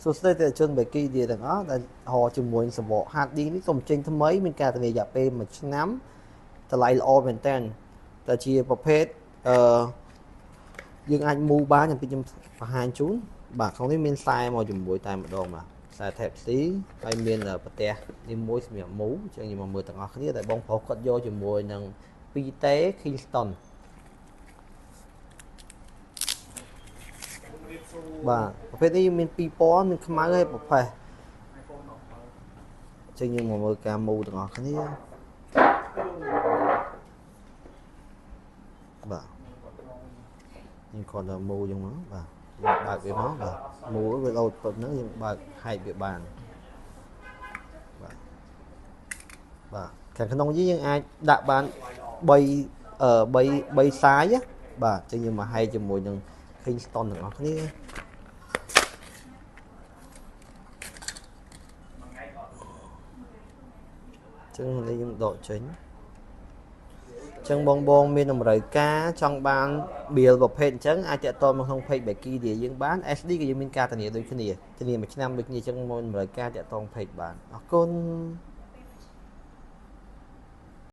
សួស្តីតែជនបេគីទៀតទាំងអស់ដែលហៅជាមួយសវក HD នេះសូមចេញថ្មីមានការធានារយៈពេល1ឆ្នាំតម្លៃល្អមែនតើតែជាប្រភេទយើងអាចមូបានយ៉ាងទីខ្ញុំបង្ហាញជូនបាទក្នុងនេះមានខ្សែមកជាមួយតែម្ដងបាទខ្សែ Type C ហើយមានប្រទេសនេះមួយសម្រាប់មូអញ្ចឹងយើងមកមើលទាំងអស់គ្នាដែលបងប្រុសគាត់យកជាមួយនឹង 2T Kingston បាទប្រភេទនេះមាន2ពណ៌មានខ្មៅហើយប្រផេះអញ្ចឹងយើងមកមើលការមូទាំងអស់គ្នាបាទយើងគាត់ទៅមូចឹងមកបាទយើងបើកវាមកបាទមូវាលោតប៉ុណ្ណឹងយើងបើកហែកវាបានបាទខាងក្នុងយើងអាចដាក់បាន3សាយបាទអញ្ចឹងយើងមកហែកជាមួយនឹង Kingston ទាំងអស់គ្នាចឹងនេះយើងដកចេញចឹងបងមានតម្រូវការចង់បាន bill ប្រភេទអញ្ចឹងអាចតាក់ទងមកក្នុង page Becky ដែលយើងបាន SD ក៏យើងមានការធានាដូចគ្នាធានាមួយឆ្នាំដូចគ្នាចឹងមកតម្រូវការតាក់ទង page បានអរគុណ